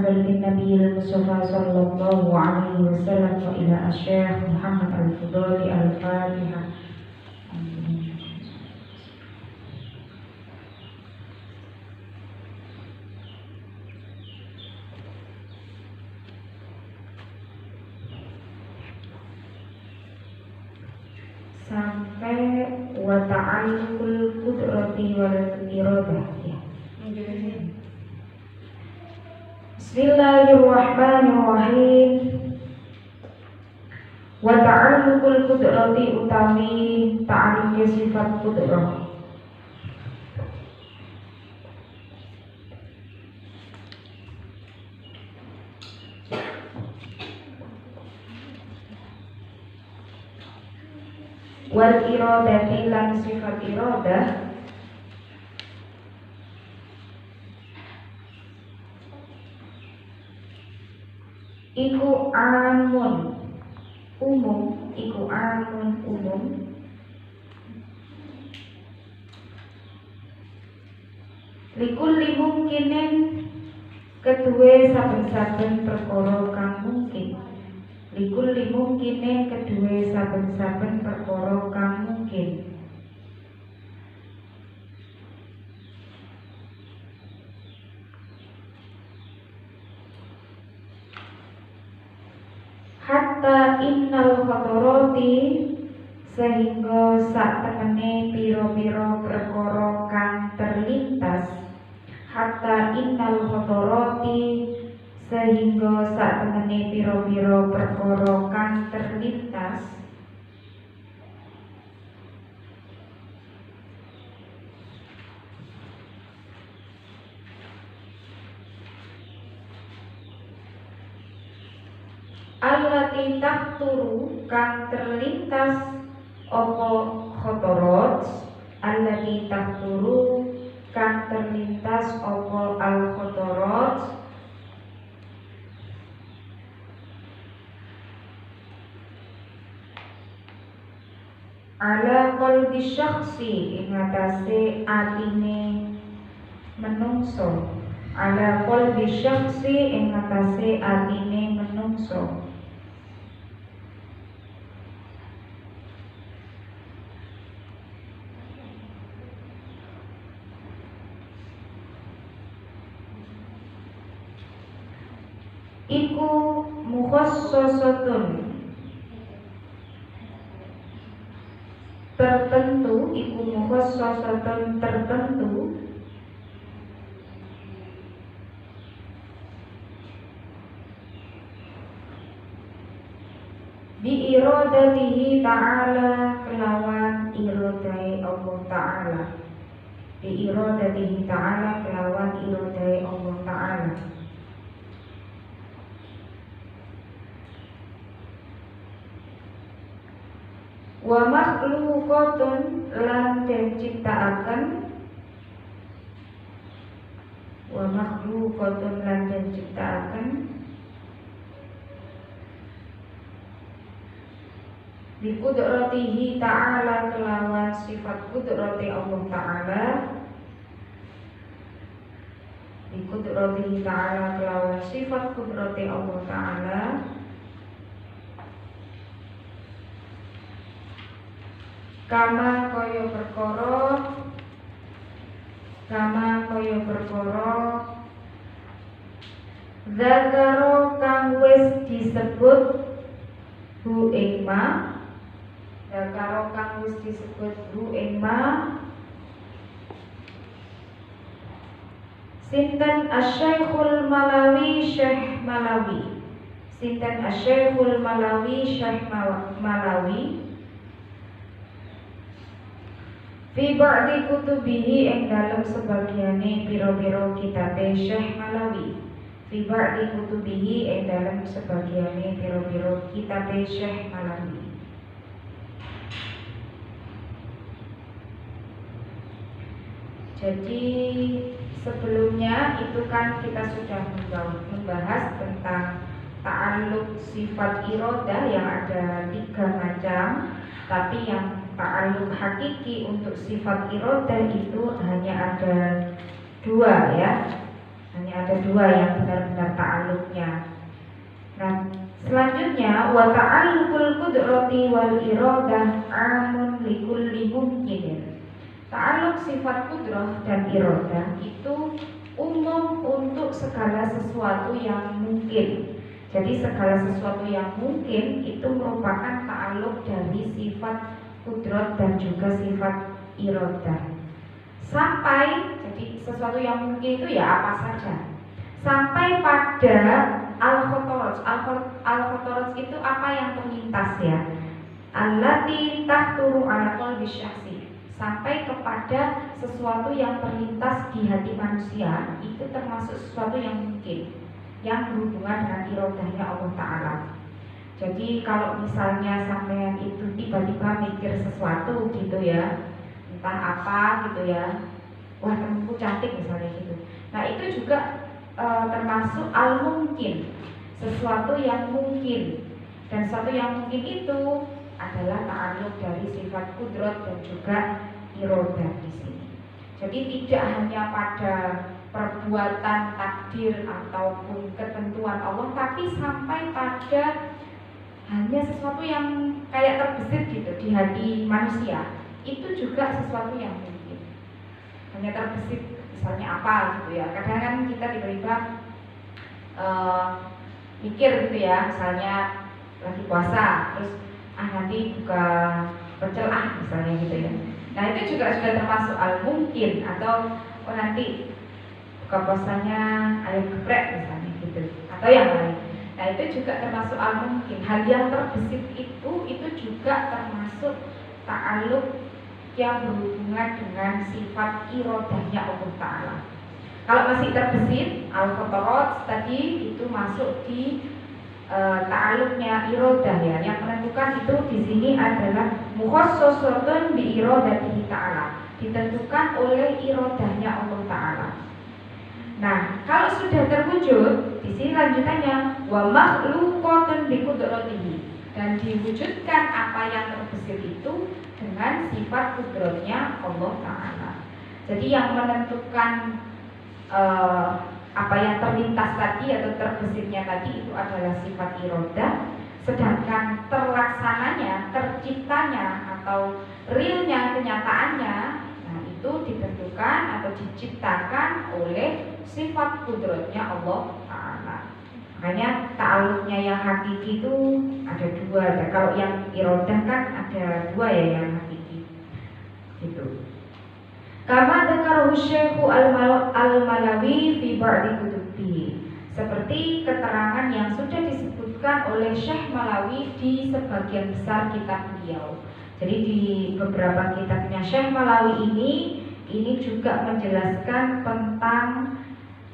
حضرة النبي المصطفى صلى الله عليه وسلم وإلى الشيخ محمد الفضالي الفاتحة. Sampai wa ta'alluqul qudrati wal iradah ya. Bismillahirrahmanirrahim. Wa ta'alluqul qudrati utawi ta'alluq sifat qudrah. Wal iradati lan sifat iradah iku amun umum, iku amun umum likulli mungkinin kedue saben-saben perkara kang mungkin, likulli mungkinin kedue saben-saben perkara kang mungkin. Hatta innal khatarati sehingga sak temene piro-piro perkara kang terlintas. Hatta innal khatarati sehingga sak temene piro-piro perkara kang terlintas. Allati tahturu kang terlintas apa khotorot, allati tahturu kang terlintas apa al khotorot, ala qalbi syakhsi ing atase atine menungso, ala qalbi syakhsi ing atase atine menungso. Iku mukhassasatun tertentu, iku mukhassasatun tertentu bi iradatihi ta'ala kelawan iradai Allah ta'ala, bi iradatihi ta'ala kelawan iradai Allah ta'ala. Wa makhluqatun lan den ciptaaken, wa makhluqatun lan den ciptaaken bi qudratihi ta'ala kelawan sifat qudrati Allah ta'ala, bi qudratihi ta'ala kelawan sifat qudrati Allah ta'ala. Kama kaya perkara, kama kaya perkara zakaro kang wis disebut hu ing ma, zakaro kang wis disebut hu ing ma sinten Asy-Syekhul Malawi Syekh Malawi, sinten Asy-Syekhul Malawi Syekh Malawi fi ba'di kutubihi ing dalem sebagiane pira-pira kitabe Syekh Malawi, fi ba'di kutubihi ing dalem sebagiane pira-pira kitabe Syekh Malawi. Jadi sebelumnya itu kan kita sudah membahas tentang ta'alluq sifat iradah yang ada 3 macam, tapi yang ta'alluq hakiki untuk sifat iradah itu hanya ada 2 ya, hanya ada 2 yang benar-benar ta'alluq wa ta'alluqul qudrati wal iradah amun likulli mumkin. Ta'alluq sifat kudrah dan iradah itu umum untuk segala sesuatu yang mungkin. Jadi segala sesuatu yang mungkin itu merupakan ta'alluq dari sifat kudrah dan juga sifat iradah. Sampai, jadi sesuatu yang mungkin itu ya apa saja. Sampai pada al-khotoroj. Al-khotoroj itu apa yang terlintas ya. Allati tahturu ala qalbi syahsi. Sampai kepada sesuatu yang terlintas di hati manusia, itu termasuk sesuatu yang mungkin, yang berhubungan dengan irodahnya Allah Ta'ala. Jadi kalau misalnya sampean itu tiba-tiba mikir sesuatu gitu ya, entah apa gitu ya, wah temanku cantik misalnya gitu. Nah itu juga termasuk al-mungkin, sesuatu yang mungkin. Dan sesuatu yang mungkin itu adalah ta'alluq dari sifat kudrat dan juga irodah di sini. Jadi tidak hanya pada perbuatan takdir ataupun ketentuan Allah, tapi sampai pada hanya sesuatu yang kayak terbesit gitu di hati manusia, itu juga sesuatu yang mungkin. Hanya terbesit, misalnya apa gitu ya. Kadang kan kita tiba-tiba mikir gitu ya, misalnya lagi puasa, terus nanti buka pecel misalnya gitu ya. Nah itu juga sudah termasuk al-mungkin. Atau nanti buka puasanya ayam geprek misalnya gitu, atau yang lain. Nah itu juga termasuk al-mungkin. Hal yang terbesit itu juga termasuk ta'alluq yang berhubungan dengan sifat irodahnya Allah Ta'ala. Kalau masih terbesit, al-khotorot tadi itu masuk di ta'alluqnya irodah ya. Yang menentukan itu di sini adalah mukhassasatun bi irodatihi ta'ala, ditentukan oleh irodahnya Allah Ta'ala. Nah, kalau sudah terwujud, di sini lanjutannya wa makhluqatun bi qudratihi, dan diwujudkan apa yang terbesit itu dengan sifat kudratnya Allah Ta'ala. Jadi yang menentukan apa yang terlintas tadi atau terbesitnya tadi itu adalah sifat irodah, sedangkan terlaksananya, terciptanya atau realnya, kenyataannya, nah itu ditentukan atau diciptakan oleh sifat kudratnya Allah Ta'ala. Makanya ta'alluqnya yang hakiki itu ada dua. Kalau yang irodah kan ada dua ya yang hakiki gitu. Kama dzakarahu Syekhu al-Malawi fi ba'di kutubihi, seperti keterangan yang sudah disebutkan oleh Syekh Malawi di sebagian besar kitab beliau. Jadi di beberapa kitabnya Syekh Malawi ini juga menjelaskan tentang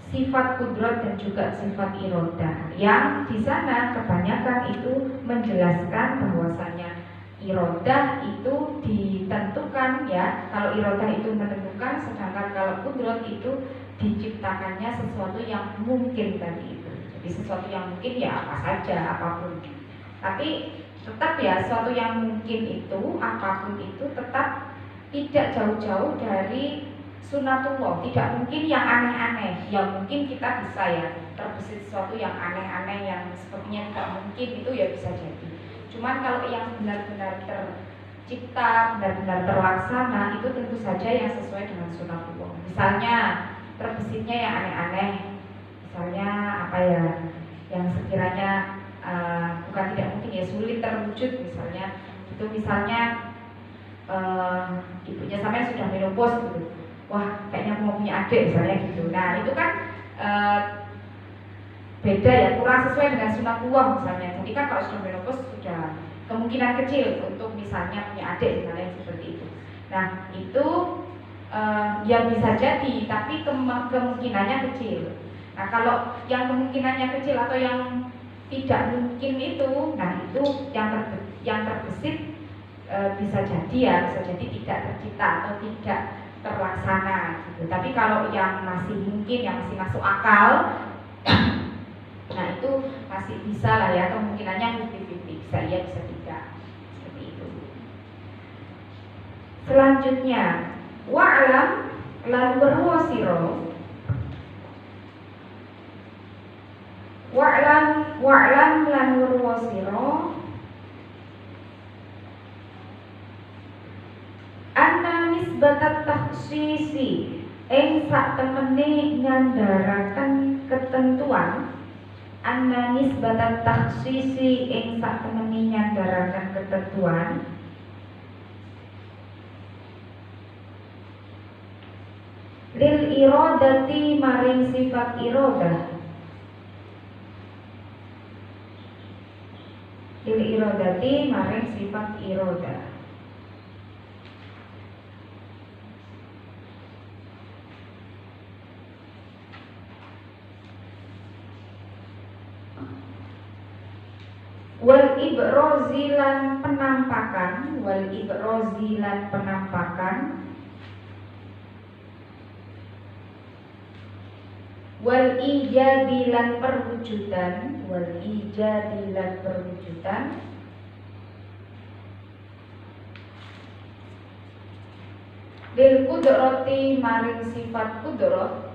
sifat kudrat dan juga sifat irodah, yang di sana kebanyakan itu menjelaskan bahwasanya irodah itu ditentukan ya. Kalau irodah itu menentukan, sedangkan kalau kudrat itu diciptakannya sesuatu yang mungkin tadi itu. Jadi sesuatu yang mungkin ya apa saja, apapun. Tapi tetap ya sesuatu yang mungkin itu, apapun itu tetap tidak jauh-jauh dari sunatullah. Tidak mungkin yang aneh-aneh. Yang mungkin kita bisa ya terbesit sesuatu yang aneh-aneh yang sepertinya tidak mungkin, itu ya bisa jadi. Cuman kalau yang benar-benar tercipta, benar-benar terlaksana, itu tentu saja yang sesuai dengan sunatullah. Misalnya terbesitnya yang aneh-aneh, misalnya apa ya, yang sekiranya bukan tidak mungkin ya, sulit terwujud misalnya. Itu misalnya ibunya sampai sudah menopause gitu, wah kayaknya mau punya adik misalnya gitu. Nah itu kan beda ya, kurang sesuai dengan sunatullah misalnya. Jadi kan kalau sudah menopause sudah kemungkinan kecil untuk misalnya punya adik misalnya seperti itu. Nah itu ya bisa jadi, tapi kemungkinannya kecil. Nah kalau yang kemungkinannya kecil atau yang tidak mungkin itu, nah itu yang terbesit bisa jadi ya, bisa jadi tidak tercipta atau tidak terlaksana gitu. Tapi kalau yang masih mungkin, yang masih masuk akal, nah itu masih bisa lah ya, kemungkinannya 50-50, bisa iya bisa tidak, seperti itu. Selanjutnya wa'lam lan berwasiro Wa'lam lan weruh sira anna nisbatat takhsisi ing sak temene ngandharaken ketentuan. Anna nisbatat takhsisi ing sak temene ngandharaken ketentuan lil iradati maring sifat iradah. Lil iradati maring sifat iradah. Wal ibrazi lan penampakan, wal ibrazi lan penampakan, wal ijadi lan perwujudan, wal ijadi lan perwujudan, lil kudrati maring sifat kudrat,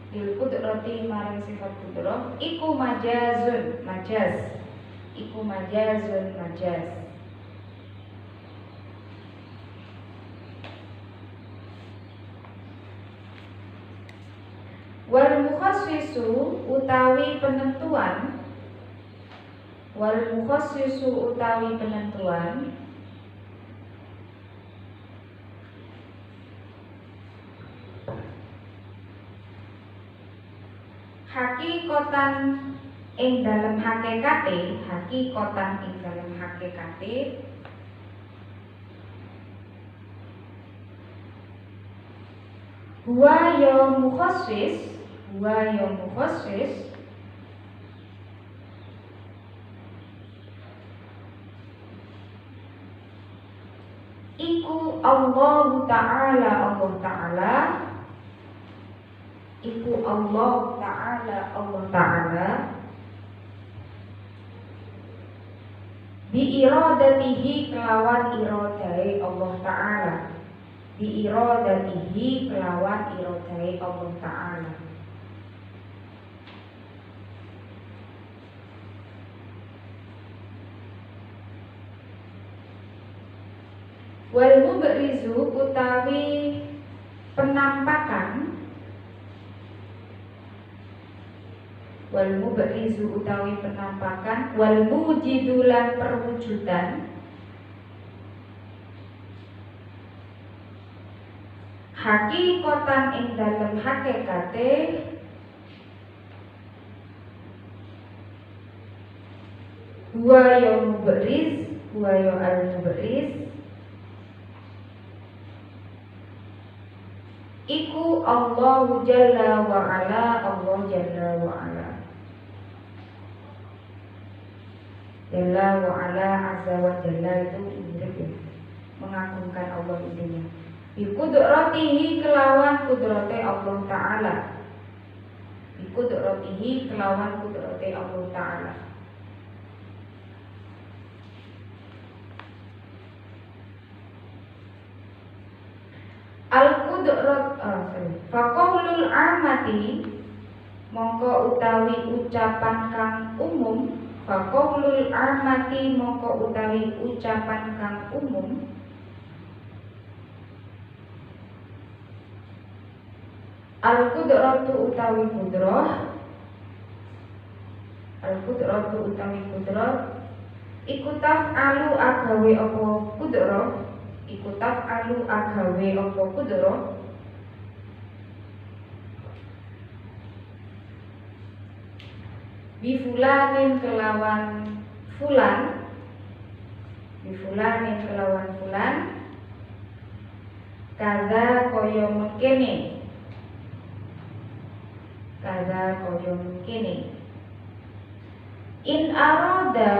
lil kudrati maring sifat kudrat iku majazun majaz, iku majazun majaz. Wal mukhassisu utawi penentuan, wal mukhassisu utawi penentuan hakikotan ing dalam hakikate, hakikotan ing dalam hakikate huwa ya mukhassis, huwa ya mukhassis iku Allah Ta'ala, Allah Ta'ala iku Allah Ta'ala, Allah Ta'ala bi iradatihi kelawan iradai Allah Ta'ala, bi iradatihi kelawan iradai Allah Ta'ala. Wal mubrizu utawi penampakan, wal mubrizu utawi penampakan, wal mujidu lan perwujudan hakikotan ing dalem hakikate huwa ya mubriz, huwa ya al mubriz iku Allahu Jalla wa Ala, Allah Jalla wa Ala, Jalla wa Ala, Azza wa Jalla itu mirip ya, mengagungkan Allah intinya. Bi kudratihi kelawan kudrate Allah Ta'ala, bi kudratihi kelawan kudrate Allah Ta'ala. Al-qudrat faqaulul amati mongko utawi ucapan kang umum, faqaulul amati mongko utawi ucapan kang umum al-qudratu utawi kudrah, al-qudratu utawi kudrah iku taf'alu agawe apa kudrah, iku taf'alu agawe apa kudrah bi fulanin kelawan fulan, bi fulanin kelawan fulan kaza kaya mengkene, kaza kaya mengkene. In aroda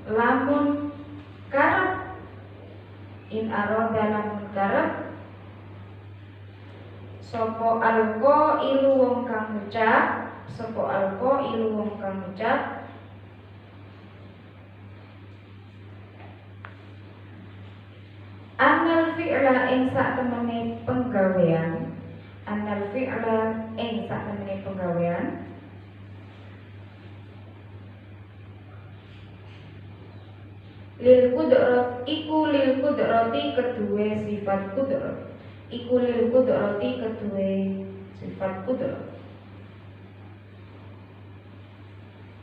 lamun karep, in aroda lamun karep sapa alqa ilu wong kang ngucap, sapa alqa ilu wong kang ngucap anal fi'la ing sak temene penggawean, anal fi'la Lil kudrat iku lil kudrati kedue sifat kudrat. Iku lil kudrati kedue sifat kudrat.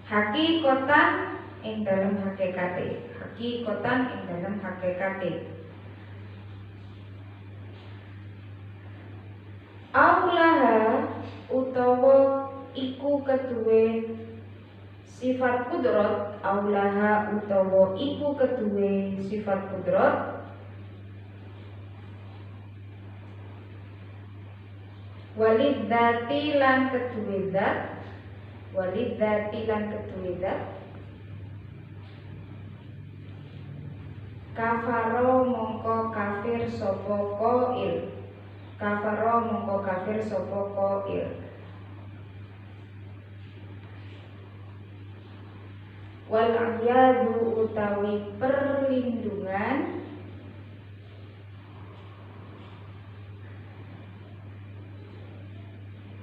Hakikotan ing dalam hakikate. Hakikotan ing dalam hakikate. Aulaha utawa iku kedue sifat kudrat. Aulaha utawa iku kedue sifat kudrat. Walid dzati lan kedue zat. Walid dzati lan kedue zat. Kafaro mongko kafir sapa qail. Kafaro mongko kafir sapa qail. Wal ahyadu utawi perlindungan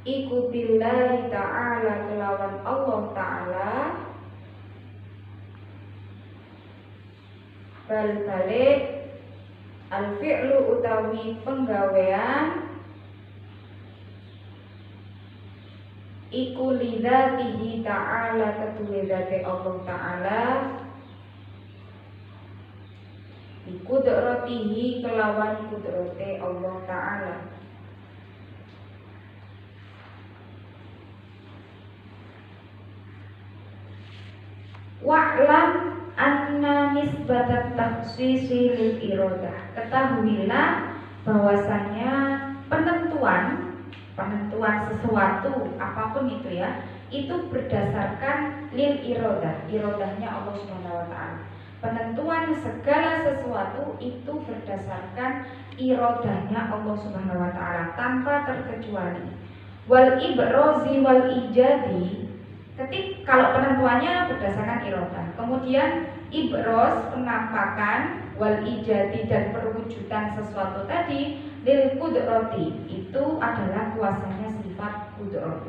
iku billahi ta'ala kelawan Allah ta'ala. Bal balik al fi'lu utawi penggawean iku lidzatihi ta'ala kedue zate Allah ta'ala. Bikudratihi kelawan kudrate Allah ta'ala. Wa'lam anna nisbatat takhsisi lil iradah. Ketahuilah bahwasanya penentuan sesuatu apapun itu ya, itu berdasarkan lil iradah. Iradahnya Allah Subhanahu wa taala. Penentuan segala sesuatu itu berdasarkan iradahnya Allah Subhanahu wa taala tanpa terkecuali. Wal ibrazi wal ijadi, kalau penentuannya berdasarkan iradah, kemudian ibros penampakan, wal ijadi dan perwujudan sesuatu tadi lil kudrati, itu adalah kuasanya sifat kudrat.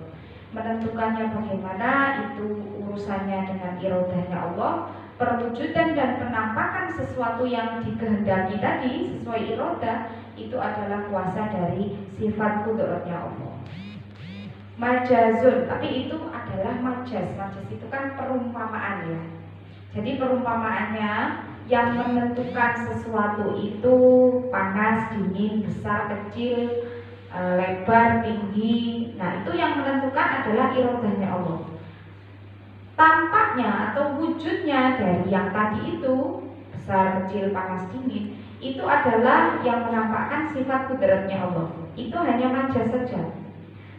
Menentukannya bagaimana itu urusannya dengan iradahnya Allah. Perwujudan dan penampakan sesuatu yang dikehendaki tadi sesuai iradah itu adalah kuasa dari sifat kudratnya Allah. Majazun, tapi itu adalah majaz. Majaz itu kan perumpamaan ya. Jadi perumpamaannya yang menentukan sesuatu itu panas, dingin, besar, kecil, lebar, tinggi. Nah, itu yang menentukan adalah iradahnya Allah. Tampaknya atau wujudnya dari yang tadi itu besar, kecil, panas, dingin, itu adalah yang menampakkan sifat kudratnya Allah. Itu hanya majaz saja.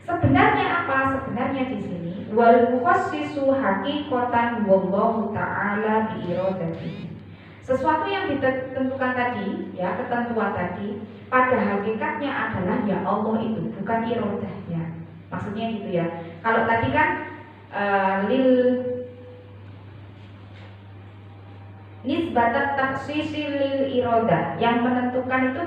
Sebenarnya apa? Sebenarnya di sini wal mukhassisu haqiqatan wallahu ta'ala bi iradatihi. Sesuatu yang ditentukan tadi, ya, ketentuan tadi pada hakikatnya adalah ya Allah itu, bukan iradahnya. Maksudnya gitu ya. Kalau tadi kan lil nisbatat takhsisi lil iradah, yang menentukan itu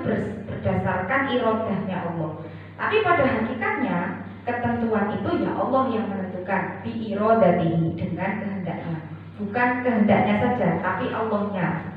berdasarkan iradahnya Allah. Tapi pada hakikatnya ketentuan itu ya Allah yang menentukan bi iradatihi, dengan kehendaknya. Bukan kehendaknya saja, tapi Allahnya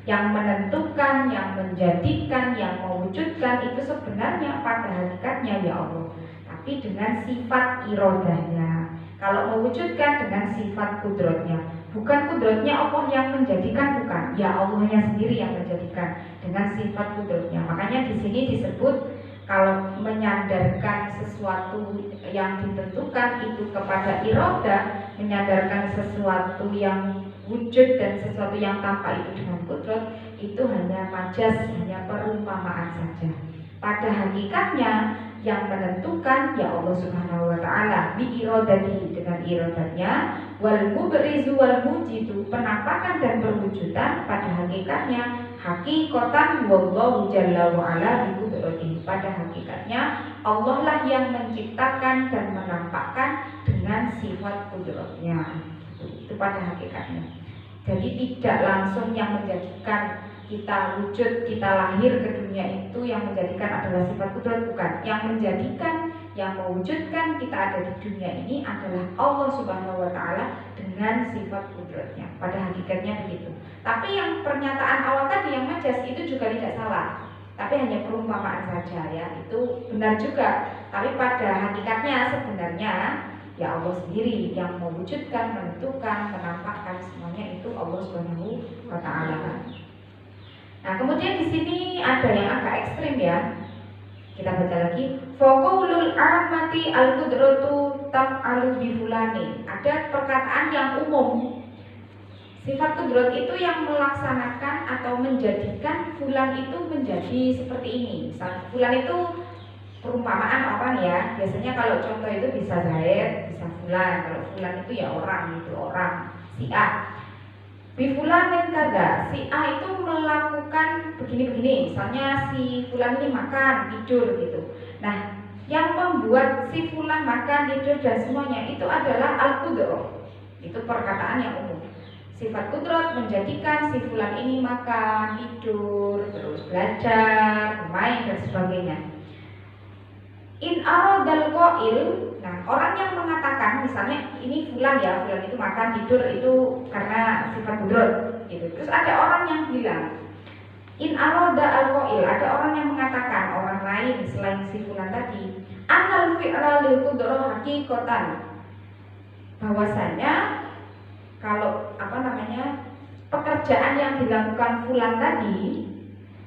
yang menentukan, yang menjadikan, yang mewujudkan, itu sebenarnya pada hakikatnya ya Allah, tapi dengan sifat iradahnya. Kalau mewujudkan dengan sifat kudratnya, bukan kudratnya Allah yang menjadikan, bukan, ya Allahnya sendiri yang menjadikan dengan sifat kudratnya. Makanya di sini disebut kalau menyandarkan sesuatu yang ditentukan itu kepada iradah, menyandarkan sesuatu yang wujud dan sesuatu yang tampak itu dengan kudrat, itu hanya majaz, hanya perumpamaan saja. Pada hakikatnya yang menentukan ya Allah Subhanahu wa taala bi iradatihi, dengan iradahnya, wal mubrizu wal mujidu, penampakan dan perwujudan pada hakikatnya hakikatan wallahu jalla wa ala bi qudratihi, pada hakikatnya Allah lah yang menciptakan dan menampakkan dengan sifat kudratnya. Itu pada hakikatnya. Jadi tidak langsung yang menjadikan kita wujud, kita lahir ke dunia itu yang menjadikan adalah sifat kudrat, bukan. Yang menjadikan, yang mewujudkan kita ada di dunia ini adalah Allah Subhanahu wa taala dengan dengan sifat kudratnya. Pada hakikatnya begitu. Tapi yang pernyataan awal tadi yang majas itu juga tidak salah, tapi hanya perumpamaan saja ya, itu benar juga. Tapi pada hakikatnya sebenarnya ya Allah sendiri yang mewujudkan, menentukan, menampakkan, semuanya itu Allah Subhanahu wa Ta'ala. Nah, kemudian di sini ada yang agak ekstrim ya. Kita baca lagi, faqaulul amati al-qudratu taf'alu bi fulani. Ada perkataan yang umum. Sifat kudrat itu yang melaksanakan atau menjadikan fulan itu menjadi seperti ini. Misalnya fulan itu perumpamaan orang ya. Biasanya kalau contoh itu bisa Zaid, bisa fulan. Kalau fulan itu ya orang, itu orang, si A. Bifulanin kada, si A itu melakukan begini-begini. Misalnya si fulan ini makan, tidur gitu. Nah, yang membuat si fulan makan, tidur dan semuanya itu adalah al-qudrah. Itu perkataan yang umum. Sifat kudrat menjadikan si fulan ini makan, tidur, terus belajar, bermain dan sebagainya. In aradal qail, nah orang yang mengatakan misalnya ini fulan ya, fulan itu makan, tidur itu karena sifat kudrat gitu. Terus ada orang yang bilang in arada al qail, ada orang yang mengatakan, orang lain selain si fulan tadi, annal fi'la lil qudrah haqiqatan, bahwasanya kalau pekerjaan yang dilakukan fulan tadi,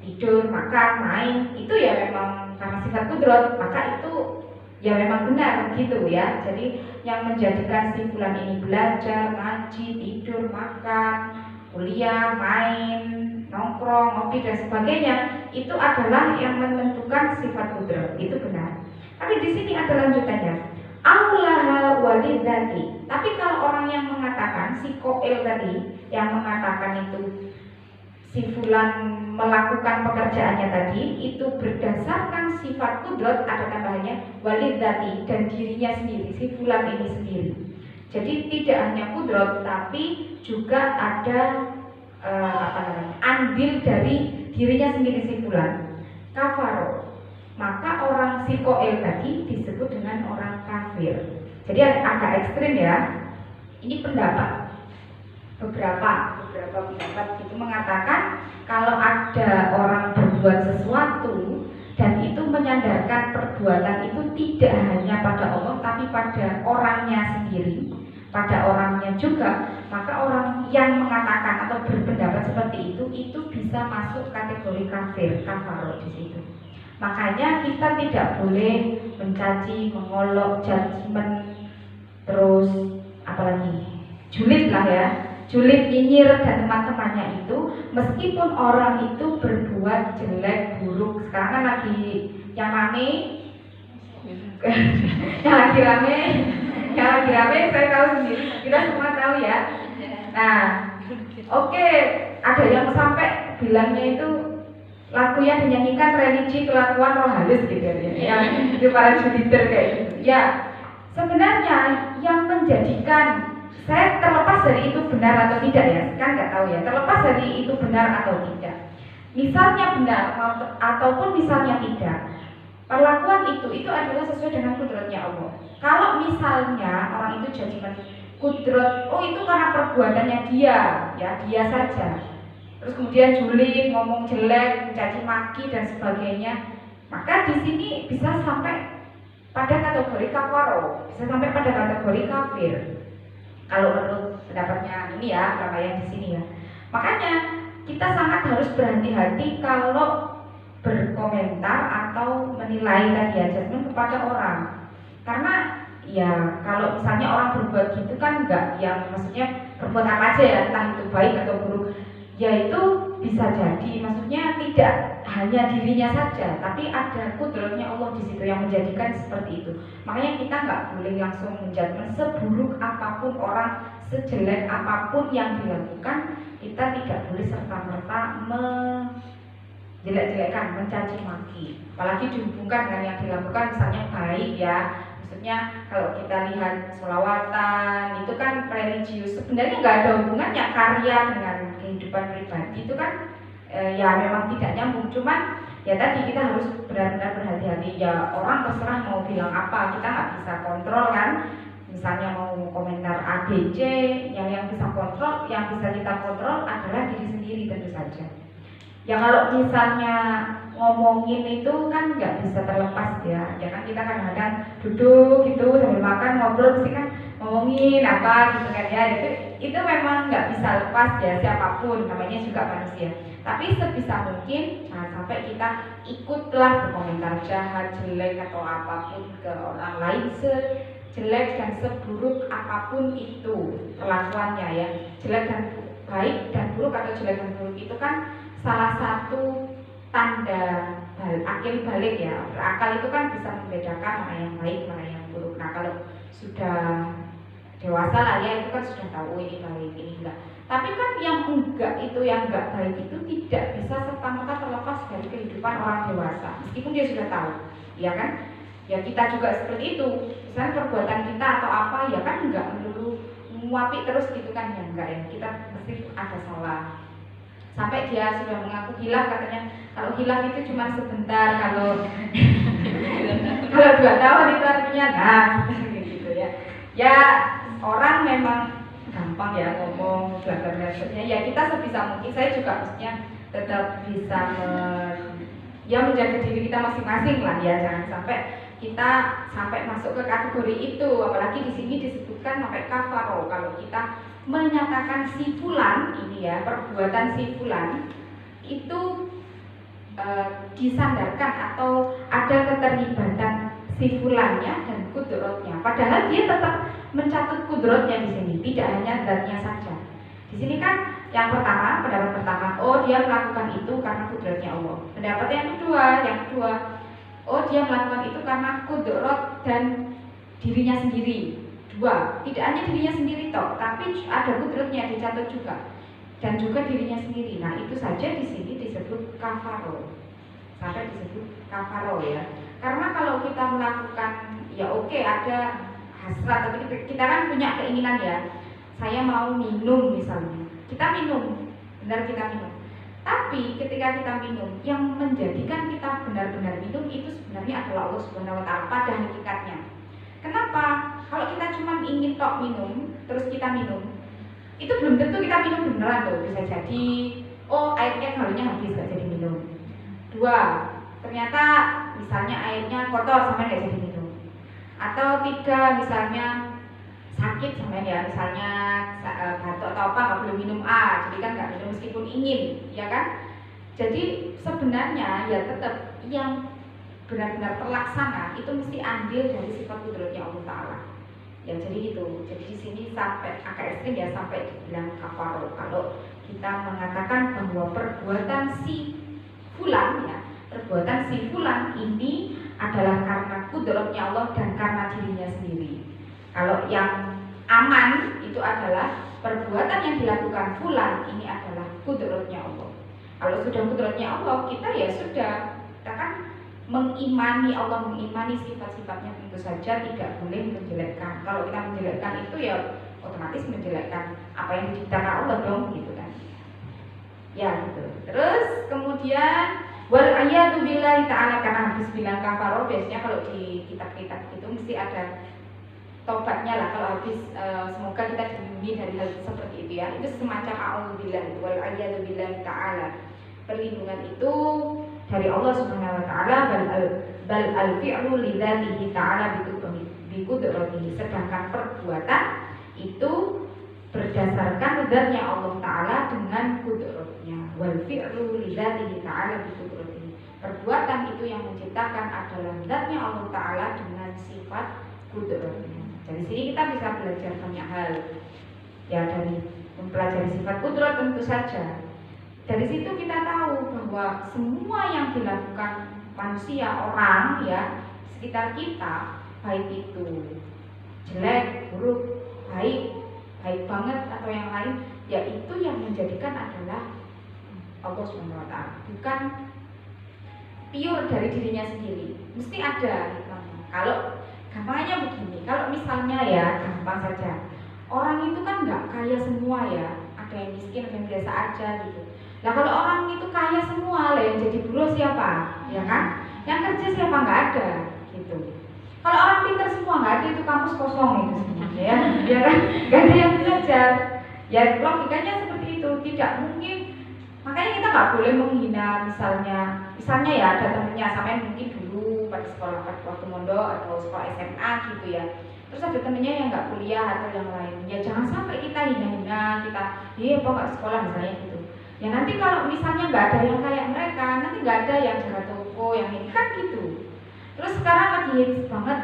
tidur, makan, main, itu ya memang karena sifat kudrat, maka itu ya memang benar gitu ya. Jadi yang menjadikan si fulan ini belajar, ngaji, tidur, makan, kuliah, main, nongkrong, ngopi dan sebagainya, itu adalah yang menentukan sifat kudrat, itu benar. Tapi di sini ada lanjutannya. Aulaha walidzati. Tapi kalau orang yang mengatakan si Qail tadi, yang mengatakan itu si fulan melakukan pekerjaannya tadi itu berdasarkan sifat kudrat, ada tambahannya walidzati, dan dirinya sendiri, si fulan ini sendiri. Jadi tidak hanya kudrat tapi juga ada andil dari dirinya sendiri si fulan. Kafaro, maka orang si Qail tadi disebut dengan orang kafir. Jadi agak ekstrim ya. Ini pendapat beberapa pendapat itu mengatakan kalau ada orang berbuat sesuatu dan itu menyandarkan perbuatan itu tidak hanya pada Allah tapi pada orangnya sendiri, pada orangnya juga, maka orang yang mengatakan atau berpendapat seperti itu bisa masuk kategori kafir, kafaro di situ. Makanya kita tidak boleh mencaci, mengolok, judgement, terus apalagi julid lah ya, julid, nyinyir dan teman-temannya itu, meskipun orang itu berbuat jelek, buruk. Sekarang kan lagi yang rame yang lagi rame saya tahu sendiri, kita semua tahu ya. Nah, oke, ada yang sampai bilangnya itu lagu yang dinyanyikan religi kelakuan roh halus gitu ya, itu para julider kayak gitu ya. Sebenarnya yang menjadikan, saya terlepas dari itu benar atau tidak ya, kan nggak tahu ya, terlepas dari itu benar atau tidak, misalnya benar ataupun misalnya tidak, perlakuan itu adalah sesuai dengan kudratnya Allah. Kalau misalnya orang itu judgement kudrat, oh itu karena perbuatannya dia, ya dia saja, terus kemudian julid, ngomong jelek, mencaci maki dan sebagainya, maka di sini bisa sampai pada kategori kafaro, bisa sampai pada kategori kafir. Kalau menurut pendapatnya ini ya, Bapak yang di sini ya. Makanya kita sangat harus berhati-hati kalau berkomentar atau menilai tadi judgement kepada orang. Karena ya kalau misalnya orang berbuat gitu kan enggak yang maksudnya berbuat apa aja ya, entah itu baik atau buruk, ya itu bisa jadi maksudnya tidak hanya dirinya saja, tapi ada kudratnya Allah di situ yang menjadikan seperti itu. Makanya kita nggak boleh langsung menjudgement, seburuk apapun orang, sejelek apapun yang dilakukan, kita tidak boleh serta-merta menjelek-jelekkan, mencaci maki. Apalagi dihubungkan dengan yang dilakukan misalnya baik ya. Maksudnya kalau kita lihat sholawatan itu kan religius, sebenarnya nggak ada hubungannya karya dengan kehidupan pribadi, itu kan ya memang tidak nyambung. Cuman ya tadi kita harus benar-benar berhati-hati ya, orang terserah mau bilang apa, kita nggak bisa kontrol kan. Misalnya mau komentar ABC, yang yang bisa kita kontrol adalah diri sendiri tentu saja. Ya kalau misalnya ngomongin itu kan nggak bisa terlepas ya. Ya kan kita kadang-kadang duduk gitu sambil makan ngobrol mesti kan ngomongin apa gitu kan ya. Itu memang nggak bisa lepas ya, siapapun namanya juga manusia. Tapi sebisa mungkin jangan sampai kita ikutlah berkomentar jahat, jelek atau apapun ke orang lain, sejelek dan seburuk apapun itu perlakuannya ya. Jelek dan baik dan buruk atau jelek dan buruk itu kan salah satu tanda akil balik ya. Berakal itu kan bisa membedakan mana yang baik, mana yang buruk. Nah kalau sudah dewasa lah ya, itu kan sudah tahu ini baik, ini enggak. Tapi kan yang enggak itu, yang enggak baik itu tidak bisa serta-merta terlepas dari kehidupan orang dewasa. Meskipun dia sudah tahu, ya kan? Ya kita juga seperti itu. Misalnya perbuatan kita atau apa, ya kan enggak melulu nguapi terus gitu kan, ya enggak ya. Kita mesti ada salah. Sampai dia sudah mengaku hilaf, katanya kalau hilaf itu cuma sebentar, kalau kalau 2 tahun itu artinya nah gitu ya. Ya orang memang gampang ya ngomong bla bla bla. Ya kita sebisa mungkin, saya juga maksudnya tetap bisa menjaga diri kita masing-masing lah ya, jangan sampai kita sampai masuk ke kategori itu. Apalagi di sini disebutkan sampai kafaro, kalau kita menyatakan si fulan ini ya, perbuatan si fulan itu disandarkan atau ada keterlibatan si fulannya dan kudrotnya. Padahal dia tetap mencatat kudrotnya di sini, tidak hanya zatnya saja. Di sini kan yang pertama, pendapat pertama, oh dia melakukan itu karena kudrotnya Allah. Pendapat yang kedua, oh dia melakukan itu karena kudrot dan dirinya sendiri. 2, tidak hanya dirinya sendiri toh, tapi ada kudrotnya dicatat juga, dan juga dirinya sendiri. Nah itu saja di sini disebut kafaro, sampai disebut kafaro ya. Karena kalau kita melakukan, ya oke, ada hasrat, tapi kita kan punya keinginan ya. Saya mau minum misalnya, kita minum, benar kita minum. Tapi ketika kita minum, yang menjadikan kita benar-benar minum itu sebenarnya adalah Allah Subhanahu Wa Taala pada hakikatnya. Kenapa? Kalau kita cuma ingin tok minum, terus kita minum, itu belum tentu kita minum beneran tuh. Bisa jadi, oh airnya kalorinya habis, gak jadi minum. 2, ternyata misalnya airnya kotor sampai gak jadi minum. Atau 3, misalnya sakit sampai ya, misalnya batuk atau apa, gak boleh minum A, jadi kan gak minum meskipun ingin, ya kan? Jadi sebenarnya ya tetap yang benar-benar terlaksana itu mesti ambil dari sifat kudrotnya Allah Ta'ala. Ya jadi itu. Jadi di sini sampai agak ekstrim ya, sampai dibilang kafaro. Kalau kita mengatakan bahwa perbuatan si fulan ya, perbuatan si fulan ini adalah karena kudrotnya Allah dan karena dirinya sendiri. Kalau yang aman itu adalah perbuatan yang dilakukan fulan ini adalah kudrotnya Allah. Kalau sudah kudrotnya Allah, kita ya sudah, kita kan mengimani Allah, mengimani sifat-sifatnya, tentu saja tidak boleh menjelekkan. Kalau kita menjelekkan itu ya otomatis menjelekkan apa yang diciptakan Allah dong, gitu kan. Ya gitu. Terus kemudian wal ayatu billahi ta'ala, karena habis bilang kafaro, biasanya kalau di kitab-kitab itu mesti ada tobatnya lah. Kalau habis semoga kita dilindungi dari hal seperti itu ya. Itu semacam a'udzubillah, wal ayatu billahi ta'ala. Perlindungan itu dari Allah Subhanahu Wa Taala, bal al fi'lu lidzatihi ta'ala biqudratihi. Sedangkan perbuatan itu berdasarkan zatnya Allah Ta'ala dengan kudratnya. Wal fi'lu lidzatihi ta'ala biqudratihi. Perbuatan itu yang menciptakan adalah zatnya Allah Ta'ala dengan sifat kudratnya. Dari sini kita bisa belajar banyak hal ya, dari mempelajari sifat kudrat tentu saja. Dari situ kita tahu bahwa semua yang dilakukan manusia, orang ya sekitar kita, baik itu jelek, buruk, baik banget atau yang lain, ya itu yang menjadikan adalah Allah Subhanahu Wa Taala, bukan pure dari dirinya sendiri. Mesti ada hikmahnya. Kalau gampangnya begini, kalau misalnya ya gampang saja, orang itu kan nggak kaya semua ya, ada yang miskin, ada yang biasa aja gitu. Nah kalau orang itu kaya semua lah, yang jadi buruh siapa? Ya kan? Yang kerja siapa? Nggak ada gitu. Kalau orang pintar semua, nggak ada, itu kampus kosong itu sebenarnya ya, kan? Nggak ada yang belajar. Ya logikanya seperti itu, tidak mungkin. Makanya kita nggak boleh menghina misalnya ya ada temennya sampai mungkin dulu pada sekolah waktu mondok atau sekolah SMA gitu ya. Terus ada temennya yang nggak kuliah atau yang lain, ya jangan sampai kita hina-hina, kita iya kok nggak sekolah misalnya gitu. Ya nanti kalau misalnya nggak ada yang kayak mereka, nanti nggak ada yang jaga toko yang ini kan gitu. Terus sekarang lagi hits banget,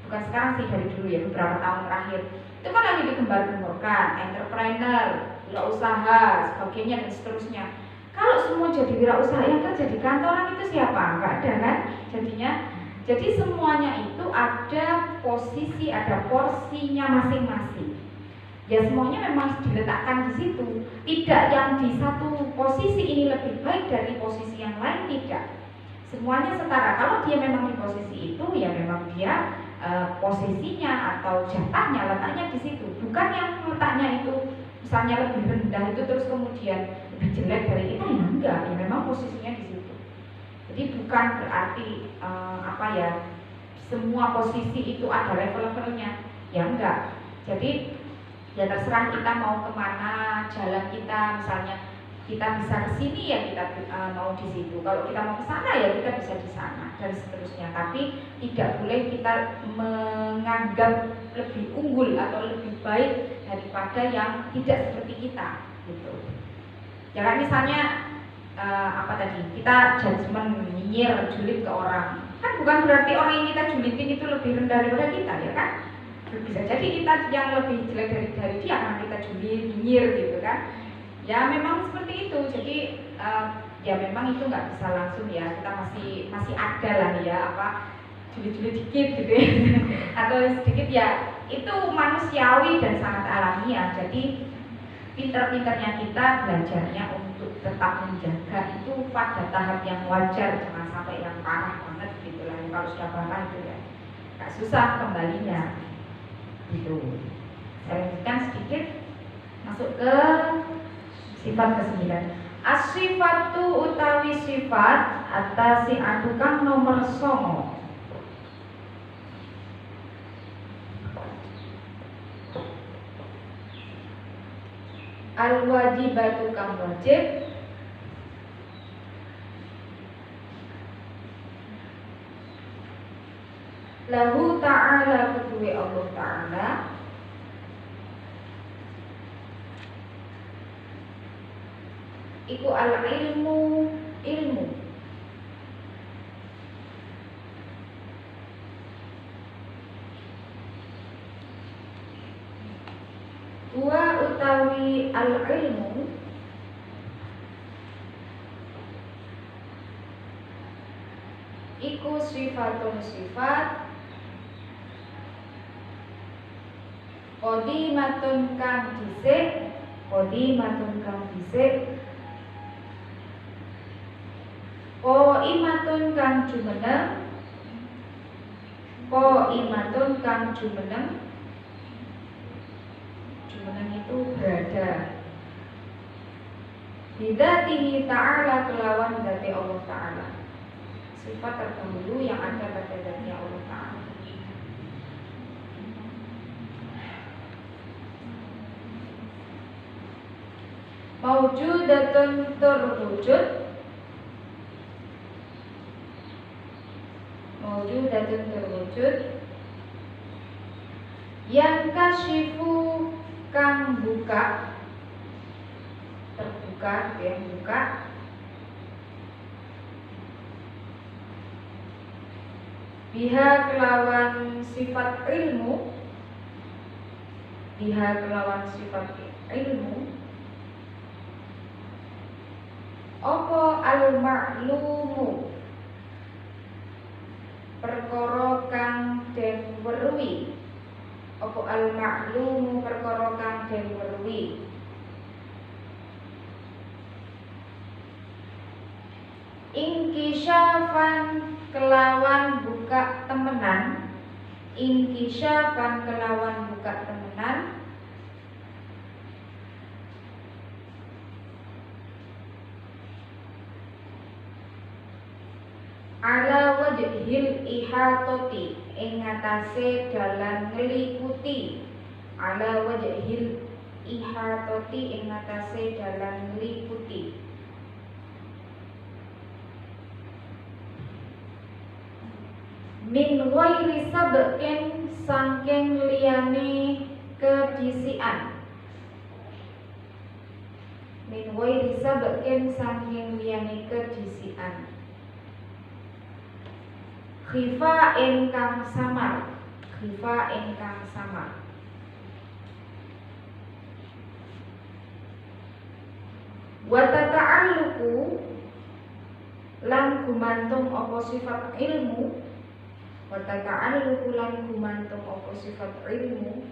bukan sekarang sih dari dulu ya beberapa tahun terakhir, itu kan lagi digembar-gemborkan entrepreneur, wirausaha, sebagainya dan seterusnya. Kalau semua jadi wirausaha yang kerja di kantoran itu siapa? Nggak ada kan jadinya. Jadi semuanya itu ada posisi, ada porsinya masing-masing. Ya semuanya memang diletakkan di situ. Tidak yang di satu posisi ini lebih baik dari posisi yang lain, tidak. Semuanya setara. Kalau dia memang di posisi itu, ya memang dia posisinya atau jatahnya letaknya di situ. Bukan yang letaknya itu misalnya lebih rendah itu terus kemudian lebih jelek dari kita, ya enggak. Ya memang posisinya di situ. Jadi bukan berarti semua posisi itu ada level-levelnya, ya enggak. Jadi ya terserah kita mau kemana jalan kita, misalnya kita bisa ke sini ya kita mau di situ, kalau kita mau ke sana ya kita bisa di sana dan seterusnya. Tapi tidak boleh kita menganggap lebih unggul atau lebih baik daripada yang tidak seperti kita gitu. Jangan misalnya kita judgement, nyinyir, julid ke orang, kan bukan berarti orang yang kita julidin itu lebih rendah daripada kita, ya kan? Bisa jadi kita yang lebih jelek dari dia karena kita julid, nyinyir gitu kan? Ya memang seperti itu. Jadi ya memang itu nggak bisa langsung ya, kita masih ada lah ya julid-julid dikit gitu ya atau sedikit ya, itu manusiawi dan sangat alamiah. Jadi pinter-pinternya kita belajarnya untuk tetap menjaga itu pada tahap yang wajar, jangan sampai yang parah banget gitu lah. Kalau sudah parah itu ya nggak susah kembalinya gitu. Saya lanjutkan sedikit, masuk ke sifat ke-9. As-sifatu utawi sifat atasi atukang nomor 9. Al-wajibatu kang wajib, lahu ta'ala kedue Allah ta'ala, iku al-ilmu, ilmu. Wa utawi al-ilmu iku sifatun sifat qadimatun kang dhisik, qadimatun kang dhisik, qaimatun kang jumeneng, qaimatun kang jumeneng. Jumeneng itu berada. Bidzatihi ta'ala kelawan dzati Allah ta'ala. Sifat terdahulu yang ada pada zatnya Allah ta'ala. Maujudatun terwujud, maujudatun terwujud, yang kasyifu kang buka, terbuka, yang buka, biha kelawan sifat ilmu, biha kelawan sifat ilmu, apa al-ma'lumu, perkara kang den weruhi, apa al-ma'lumu perkara kang den weruhi, ingkisyafan kelawan buka temenan, ingkisyafan kelawan buka temenan, ala wajhil ihatoti ing ngatasé dalan ngliputi, ala wajhil ihatoti ing atase dalan liputi. Min ghairi sabqin saking liyane kedisian. Min ghairi sabqin saking liyane kedisian. Khifa ingkang samar. Khifa ingkang samar. Wa tata'alluqu lan gumantung apa sifat ilmu. Wa tata'alluqu lan gumantung apa sifat ilmu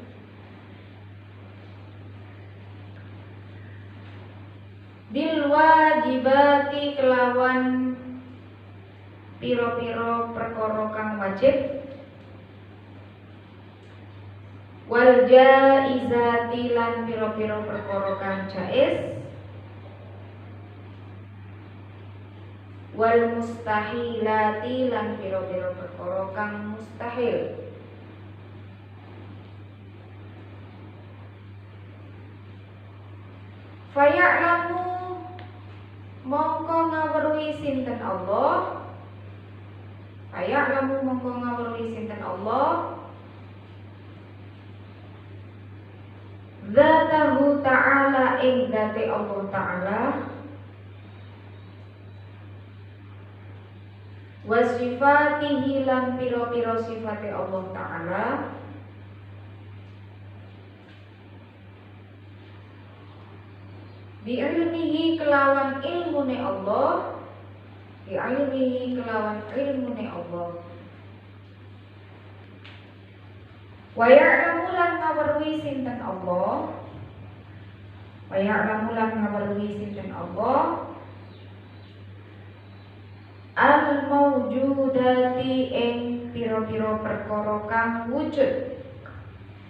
bil wajibati kelawan piro-piro perkara kang wajib wal jaizati lan piro-piro perkara kang jaiz wal mustahilati lan piro-piro perkara kang mustahil. Faya'lamu mongko ngaweruhi sinten Allah. Faya'lamu mongko ngaweruhi sinten Allah. Dzatahu ta'ala ing dzate Allah Ta'ala. Wa sifatihi lan piro-piro sifate Allah Ta'ala. Bi ilmihi kelawan ilmune Allah. Bi ilmihi kelawan ilmune Allah. Wa ya'lamu lan ngaweruhi sinten Allah. Wa ya'lamu lan ngaweruhi sinten Allah. Al mawjudati ing piro-piro perkara kang wujud.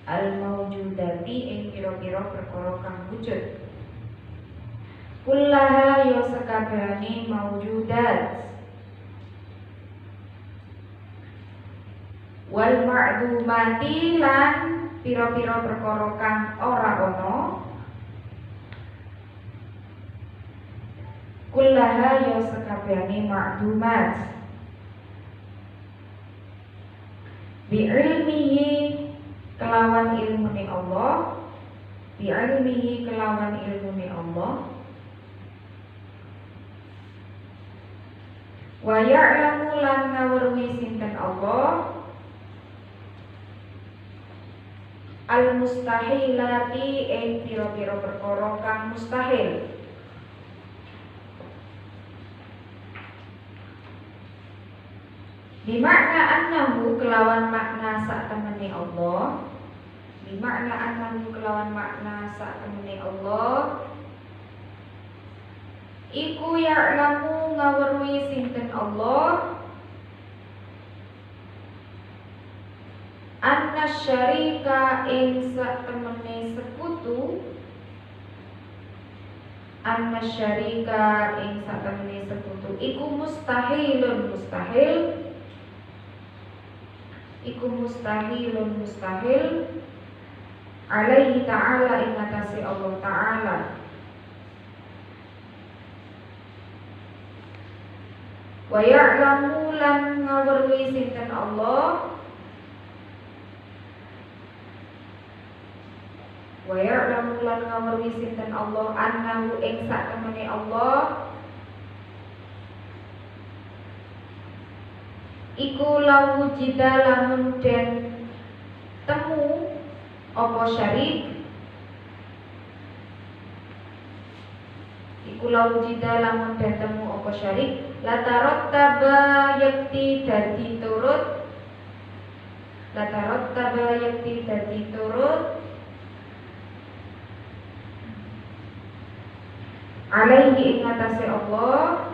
Al mawjudati ing piro-piro perkara kang wujud. Kullaha ya sakabehane mawjudat. Wal ma'dumati lan piro-piro perkara kang ora ana. Kullaha ya sakabehane ma'dumat. Bi ilmihi kelawan ilmune Allah. Bi ilmihi kelawan ilmune Allah. Wa ya'lamu lan ngaweruhi sinten Allah. Al mustahilati ing piro-piro perkara kang mustahil. Bimakna annahu kelawan makna sak temene Allah. Bimakna annahu kelawan makna sak temene Allah. Iku ya'lamu ngaweruhi sinten Allah. Anna syarika ing sak temene sekutu. Anna syarika ing sak temene sekutu iku mustahilun mustahil. Iku mustahilun mustahil alaihi ta'ala ing atase Allah Ta'ala. Wa ya'lamu lan ngaweruhi sinten Allah. Wa ya'lamu lan ngaweruhi sinten Allah annahu ing sak temene Allah iku lawu jida lamun den temu apa syarik. Iku lawu jida lamun den temu apa syarik. Latarot taba yakti dadi turut. Latarot taba yakti dadi turut alaihi ing atase Allah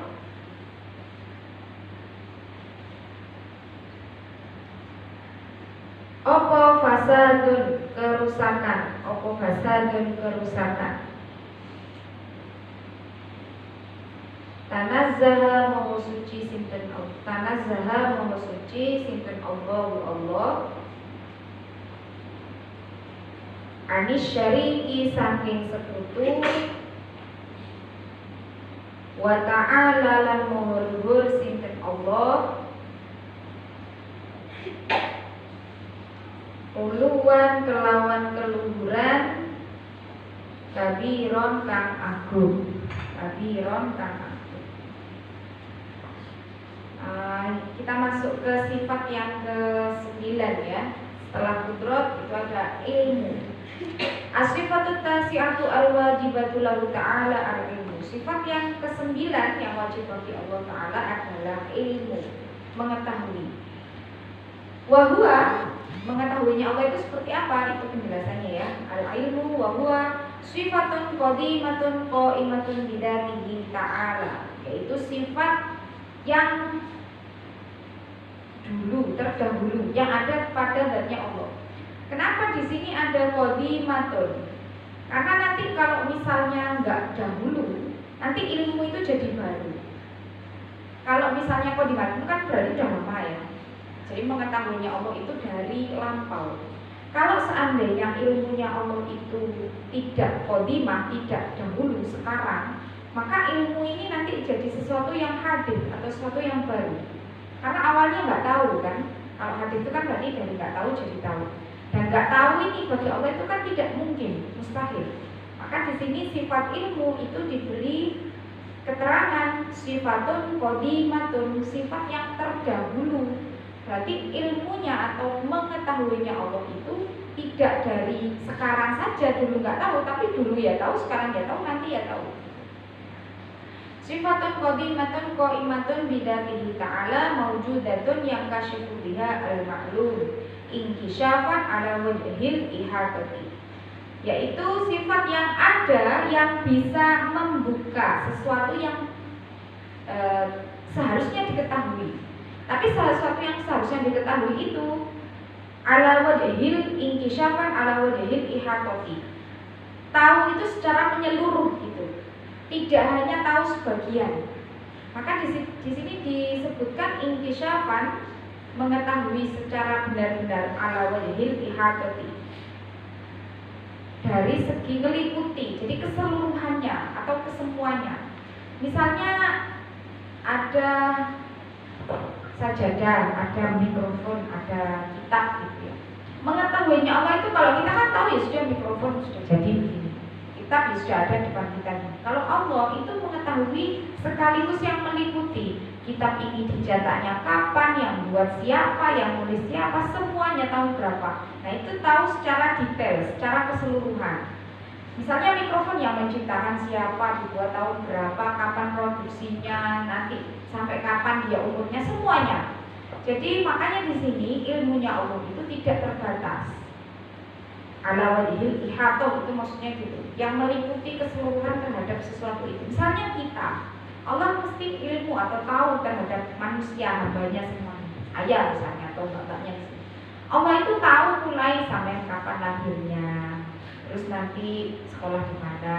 apa fasadun kerusakan. Apa fasadun kerusakan. Tanazzaha maha suci sinten Allah. Tanazzaha maha suci sinten Allah Allah. anis syariki saking sekutu, wa ta'ala lan luhur sinten Allah, uluwan kelawan keluhuran, kabiron kang agung, kabiron kang agung. Kita masuk ke sifat yang ke-9 ya. Setelah kudrat itu ada ilmu. As-sifatut tasi'atu al-wajibatu lahu ta'ala al-ilmu. Sifat yang ke-9 yang wajib bagi Allah Ta'ala adalah ilmu, mengetahui. Wahua, mengetahuinya Allah itu seperti apa? Itu penjelasannya ya. Al-ilmu wahua sifatun qadimatun qaimatun bidatihi ta'ala, yaitu sifat yang dulu, terdahulu, yang ada pada zatnya Allah. Kenapa di sini ada qadimatun? Karena nanti kalau misalnya nggak dahulu, nanti ilmu itu jadi baru. Kalau misalnya qadimatun kan berarti udah lama ya. Jadi mengetahuinya Allah itu dari lampau. Kalau seandainya ilmunya Allah itu tidak qadimah, tidak dahulu, sekarang, maka ilmu ini nanti jadi sesuatu yang hadir atau sesuatu yang baru. Karena awalnya nggak tahu kan. Kalau hadir itu kan berarti dari nggak tahu jadi tahu. Dan nggak tahu ini bagi Allah itu kan tidak mungkin, mustahil. Maka di sini sifat ilmu itu diberi keterangan sifatun qadimatun, sifat yang terdahulu. Berarti ilmunya atau mengetahuinya Allah itu tidak dari sekarang saja, dulu nggak tahu, tapi dulu ya tahu, sekarang ya tahu, nanti ya tahu. Sifatun qadimatun qaimatun bidatihi ta'ala mawjudatun yang kasyifu biha al-ma'lum inkisyafan ala wajhil ihatati, yaitu sifat yang ada yang bisa membuka sesuatu yang seharusnya diketahui. Tapi sesuatu yang seharusnya diketahui itu ala wajhil inkisyafan ala wajhil ihatati, tahu itu secara menyeluruh gitu, tidak hanya tahu sebagian. Maka di sini disebutkan inkisyafan, mengetahui secara benar-benar ala wajhil ihatati, dari segi meliputi, jadi keseluruhannya atau kesemuanya. Misalnya ada sajadah, ada mikrofon, ada kitab gitu ya. Mengetahuinya Allah itu, kalau kita kan tahu ya sudah mikrofon sudah jadi begini, kitab ya sudah ada depan kita. Kalau Allah itu mengetahui sekaligus yang meliputi, kitab ini dicetaknya kapan, yang buat siapa, yang nulis siapa, semuanya tahu berapa. Nah itu tahu secara detail, secara keseluruhan. Misalnya mikrofon yang menciptakan siapa, dibuat tahun berapa, kapan produksinya, nanti sampai kapan dia umurnya, semuanya. Jadi makanya di sini ilmunya Allah itu tidak terbatas. Ala wajhil ihata itu maksudnya gitu, yang meliputi keseluruhan terhadap sesuatu itu. Misalnya kita, Allah mesti ilmu atau tahu terhadap manusia, hambanya semuanya. Ayah misalnya atau bapaknya. Allah itu tahu mulai sampai kapan lahirnya, terus nanti sekolah di mana,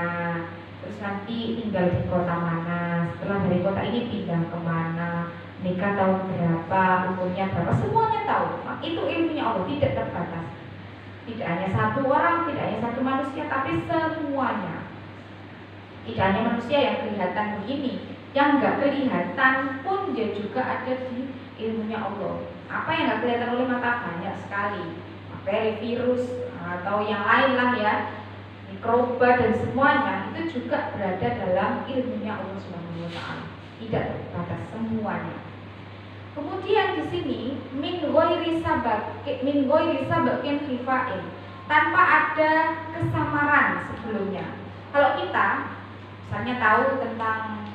terus nanti tinggal di kota mana, setelah dari kota ini pindah kemana, nikah tahun berapa, umurnya berapa, semuanya tahu. Itu ilmunya Allah, tidak terbatas. Tidak hanya satu orang, tidak hanya satu manusia, tapi semuanya. Tidak hanya manusia yang kelihatan begini, yang nggak kelihatan pun dia juga ada di ilmunya Allah. Apa yang nggak kelihatan oleh mata banyak sekali, bakteri, virus, atau yang lain lah ya, mikroba dan semuanya itu juga berada dalam ilmunya Allah Subhanahu wa taala. Tidak terbatas semuanya. Kemudian di sini min ghairi sabakin khifa'in, tanpa ada kesamaran sebelumnya. Kalau kita misalnya tahu tentang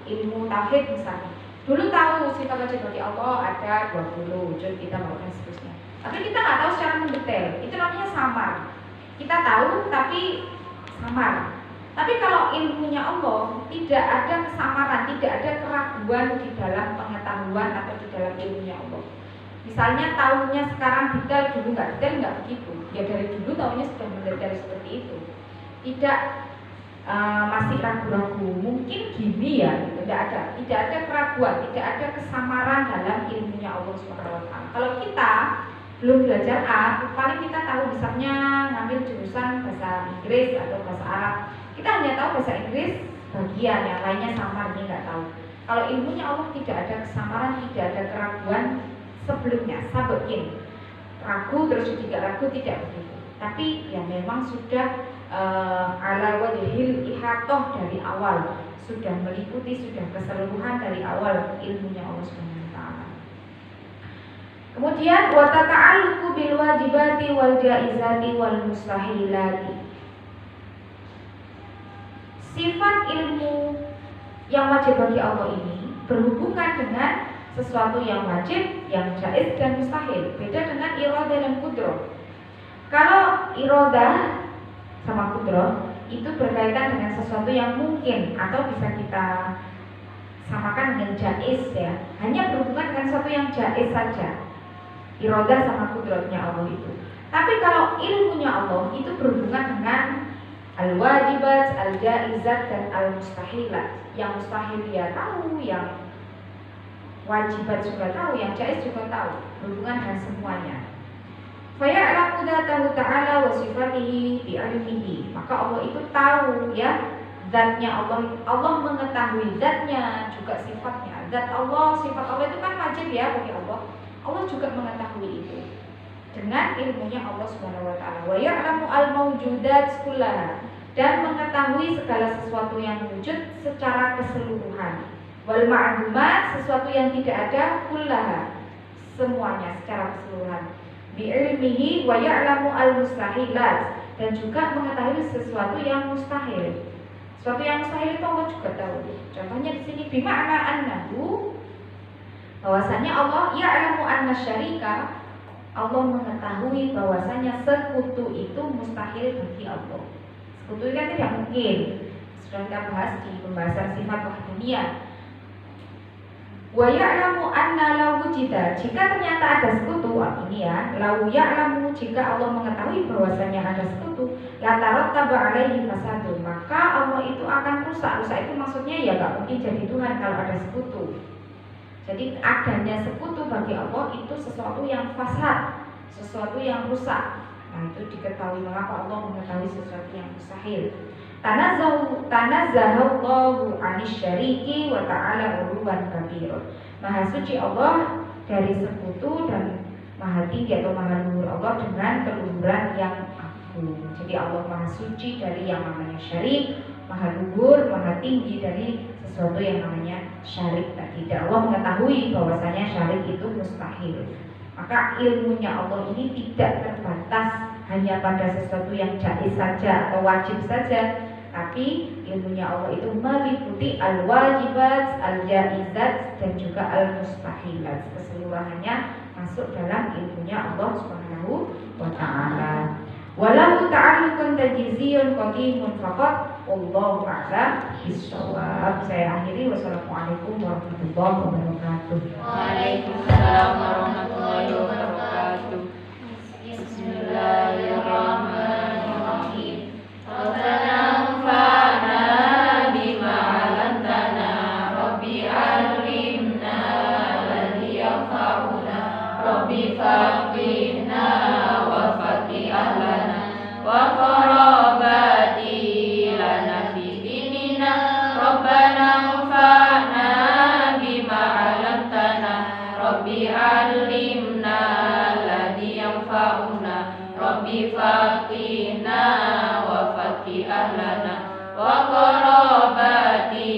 ilmu tauhid misalnya, dulu tahu sifat wajib bagi Allah ada 20 wujud, kita melakukan seterusnya. Tapi kita nggak tahu secara mendetail, itu namanya samar. Kita tahu tapi samar. Tapi kalau ilmunya Allah tidak ada kesamaran, tidak ada keraguan di dalam pengetahuan atau di dalam ilmunya Allah. Misalnya tahunya sekarang detail, dulu nggak detail, nggak begitu. Ya dari dulu tahunya sudah mendetail seperti itu. Tidak masih ragu-ragu, mungkin gini ya, tidak ada keraguan, tidak ada kesamaran dalam ilmunya Allah Subhanahu wa taala. Kalau kita belum belajar A, paling kita tahu misalnya ngambil jurusan bahasa Inggris atau bahasa Arab, kita hanya tahu bahasa Inggris bagian, yang lainnya samar, ini nggak tahu. Kalau ilmunya Allah tidak ada kesamaran, tidak ada keraguan sebelumnya, sabakin ragu terus juga ragu, tidak begitu. Tapi ya memang sudah ala wajhil ihatoh dari awal, sudah meliputi, sudah keseluruhan dari awal ilmunya Allah Subhanahu wa taala. Kemudian wa tata'alluqu bil wajibati wal jaizati wal mustahilati. Sifat ilmu yang wajib bagi Allah ini berhubungan dengan sesuatu yang wajib, yang jaiz dan mustahil. Beda dengan iradah dan qudrah. Kalau iradah sama qudrah itu berkaitan dengan sesuatu yang mungkin atau bisa kita samakan dengan jaiz ya, hanya berhubungan dengan sesuatu yang jaiz saja. Iradah sama qudrahnya Allah itu. Tapi kalau ilmunya Allah itu berhubungan dengan al-wajibat, al-jaizat dan al-mustahilat. Yang mustahil dia tahu, yang wajibat juga tahu, yang jaiz juga tahu, berhubungan dengan semuanya. Faya'lamu dzatahu ta'ala wa sifatihi bi ilmihi. Maka Allah itu tahu ya zatnya Allah. Allah mengetahui zatnya juga sifatnya. Zat Allah, sifat Allah itu kan wajib ya bagi Allah. Allah juga mengetahui itu dengan ilmunya Allah Subhanahu wa taala. Wa ya'lamu al-mawjudat kullaha, dan mengetahui segala sesuatu yang wujud secara keseluruhan. Wal ma'dumat, sesuatu yang tidak ada, kullaha, semuanya secara keseluruhan. Bi ilmihi wa ya'lamu al-mustahilat, dan juga mengetahui sesuatu yang mustahil. Sesuatu yang mustahil itu Allah juga tahu. Contohnya di sini bima'na annahu, bahwasanya Allah ya'lamu anna syarika, Allah mengetahui bahwasanya sekutu itu mustahil bagi Allah. Sekutu itu kan tidak mungkin. Sudah kita bahas di pembahasan sifat wahdaniyah. Wa ya'lamu anna law wujida, jika ternyata ada sekutu, ini ya, law ya'lamu, jika Allah mengetahui bahwasanya ada sekutu, la tarattaba alaihi fasadun, maka Allah itu akan rusak. Rusak itu maksudnya ya gak mungkin jadi Tuhan kalau ada sekutu. Jadi adanya sekutu bagi Allah itu sesuatu yang fasad, sesuatu yang rusak. Nah itu diketahui, mengapa Allah mengetahui sesuatu yang mustahil. Tanazzahallahu 'anis syariki wa ta'ala 'uluwan kabir. Maha suci Allah dari sekutu dan maha tinggi atau maha luhur Allah dengan keluhuran yang agung. Jadi Allah maha suci dari yang namanya syarik, maha luhur, maha tinggi dari sesuatu yang namanya syarik tadi. Dan Allah mengetahui bahwasanya syarik itu mustahil. Maka ilmunya Allah ini tidak terbatas hanya pada sesuatu yang jaiz saja atau wajib saja, tapi ilmunya Allah itu meliputi al-wajibat, al-jaizat dan juga al-mustahilat. Keseluruhannya masuk dalam ilmunya Allah Subhanahu wa taala. Walau ta'alluqun tajziyun qadimun faqat wallahu a'lam bissawab. Saya akhiri, wassalamualaikum warahmatullahi wabarakatuh. Waalaikumsalam warahmatullahi wabarakatuh. Bismillahirrahmanirrahim. Rabbana anfa'na bima 'allamtana, Rabbi 'allimna alladhi yanfa'una, Rabbi faqihna wa faqih ahlana wa qarabati lana fi dinina. Rabbana anfa'na bima 'allamtana, Rabbi 'allimna alladhi yanfa'una, Rabbi faqihna wa faqih ahlana wa qarabati